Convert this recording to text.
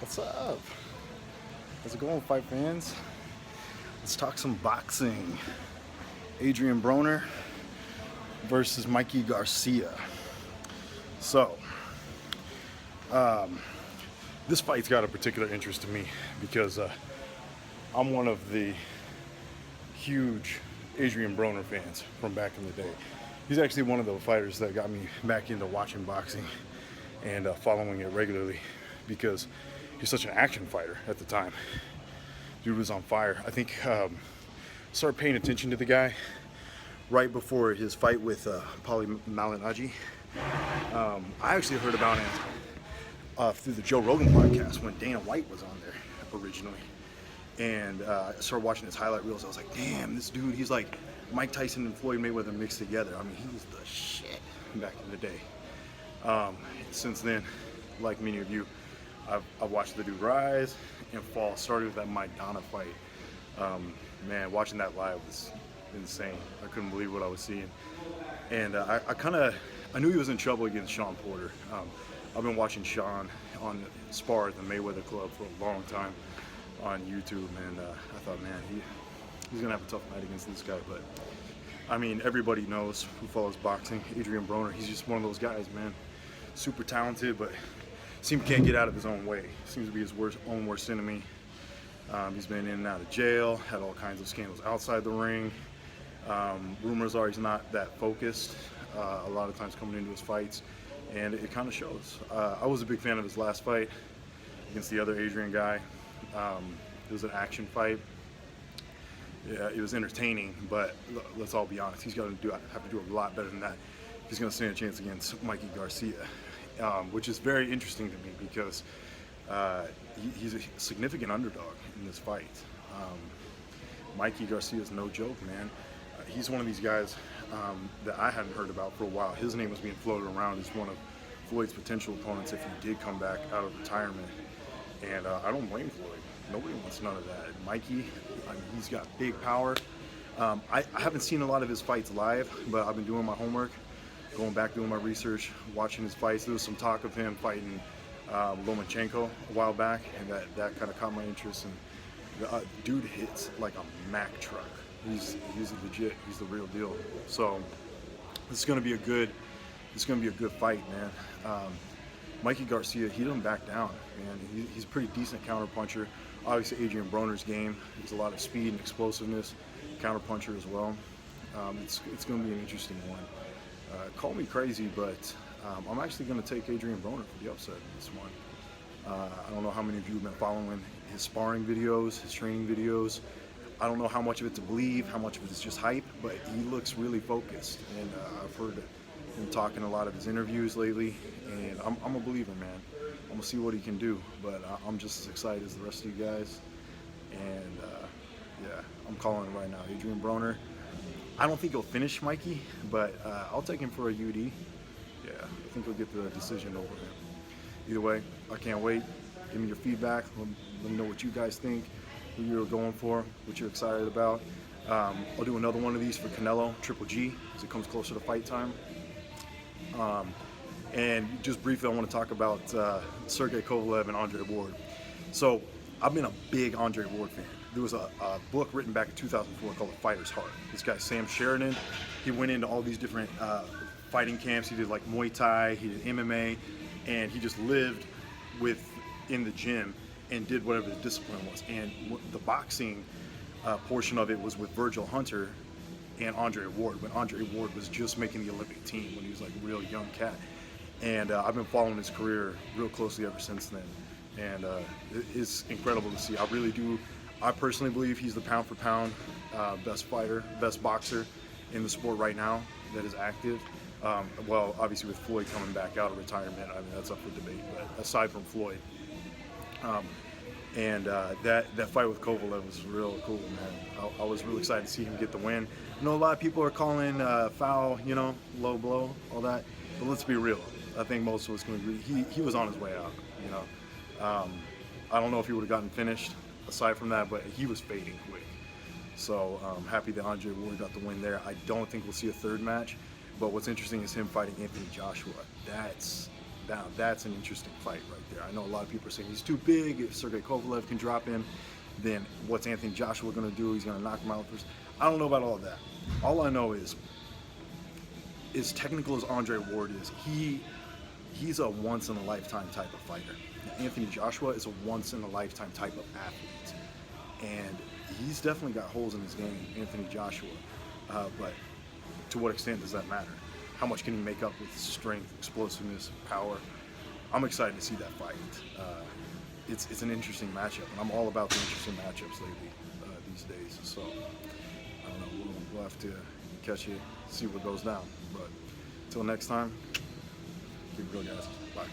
What's up? How's it going, fight fans? Let's talk some boxing. Adrien Broner versus Mikey Garcia. So, this fight's got a particular interest to me because I'm one of the huge Adrien Broner fans from back in the day. He's actually one of the fighters that got me back into watching boxing and following it regularly because he's such an action fighter at the time. Dude was on fire. I think started paying attention to the guy right before his fight with Paulie Malignaggi. I actually heard about him through the Joe Rogan podcast when Dana White was on there originally. And I started watching his highlight reels. I was like, damn, this dude, he's like Mike Tyson and Floyd Mayweather mixed together. I mean, he was the shit back in the day. Since then, like many of you, I've watched the dude rise and fall. Started with that Maidana fight. Man, watching that live was insane. I couldn't believe what I was seeing. And I knew he was in trouble against Sean Porter. I've been watching Sean on spar at the Mayweather Club for a long time on YouTube, and I thought, man, he's gonna have a tough night against this guy. But I mean, everybody knows who follows boxing. Adrien Broner, he's just one of those guys, man. Super talented, but seems can't get out of his own way. Seems to be his own worst enemy. He's been in and out of jail, had all kinds of scandals outside the ring. Rumors are he's not that focused a lot of times coming into his fights, and it kind of shows. I was a big fan of his last fight against the other Adrien guy. It was an action fight. Yeah, it was entertaining, but let's all be honest, he's going to have to do a lot better than that if he's going to stand a chance against Mikey Garcia, which is very interesting to me because he's a significant underdog in this fight. Mikey Garcia is no joke, man. He's one of these guys that I hadn't heard about for a while. His name was being floated around as one of Floyd's potential opponents if he did come back out of retirement. And I don't blame Floyd. Nobody wants none of that. Mikey, I mean, he's got big power. I haven't seen a lot of his fights live, but I've been doing my homework, going back doing my research, watching his fights. There was some talk of him fighting Lomachenko a while back, and that kind of caught my interest. And the dude hits like a Mack truck. He's legit. He's the real deal. So this is going to be a good fight, man. Mikey Garcia, he doesn't back down, man. He's a pretty decent counterpuncher. Obviously, Adrien Broner's game, there's a lot of speed and explosiveness. Counterpuncher as well. It's going to be an interesting one. Call me crazy, but I'm actually going to take Adrien Broner for the upset in this one. I don't know how many of you have been following his sparring videos, his training videos. I don't know how much of it to believe, how much of it is just hype, but he looks really focused. And I've heard him talk in a lot of his interviews lately, and I'm a believer, man. I'm gonna see what he can do, but I'm just as excited as the rest of you guys. And yeah, I'm calling it right now. Adrien Broner. I don't think he'll finish Mikey, but I'll take him for a UD. Yeah, I think he'll get the decision over him. Either way, I can't wait. Give me your feedback. Let me know what you guys think, who you're going for, what you're excited about. I'll do another one of these for Canelo, Triple G, as it comes closer to fight time. And just briefly, I want to talk about Sergey Kovalev and Andre Ward. So I've been a big Andre Ward fan. There was a book written back in 2004 called The Fighter's Heart. This guy, Sam Sheridan, he went into all these different fighting camps. He did like Muay Thai, he did MMA, and he just lived in the gym and did whatever the discipline was. And the boxing portion of it was with Virgil Hunter and Andre Ward, when Andre Ward was just making the Olympic team when he was like a real young cat. And I've been following his career real closely ever since then. And it's incredible to see. I personally believe he's the pound for pound best fighter, best boxer in the sport right now that is active. Well, obviously with Floyd coming back out of retirement, I mean, that's up for debate, but aside from Floyd. That fight with Kovalev was real cool, man. I was really excited to see him get the win. I know a lot of people are calling foul, low blow, all that. But let's be real. I think most of us can agree he was on his way out. I don't know if he would have gotten finished aside from that, but he was fading quick. So I'm happy that Andre Ward got the win there. I don't think we'll see a third match, but what's interesting is him fighting Anthony Joshua. That's down. That's an interesting fight right there. I know a lot of people are saying he's too big. If Sergey Kovalev can drop him, then what's Anthony Joshua going to do? He's going to knock him out first. I don't know about all of that. All I know is, as technical as Andre Ward is, he's a once-in-a-lifetime type of fighter. Now, Anthony Joshua is a once-in-a-lifetime type of athlete. And he's definitely got holes in his game, Anthony Joshua. But to what extent does that matter? How much can he make up with strength, explosiveness, power? I'm excited to see that fight. It's an interesting matchup, and I'm all about the interesting matchups lately these days. So I don't know. We'll have to catch you, see what goes down. But until next time, keep it real, guys. Bye.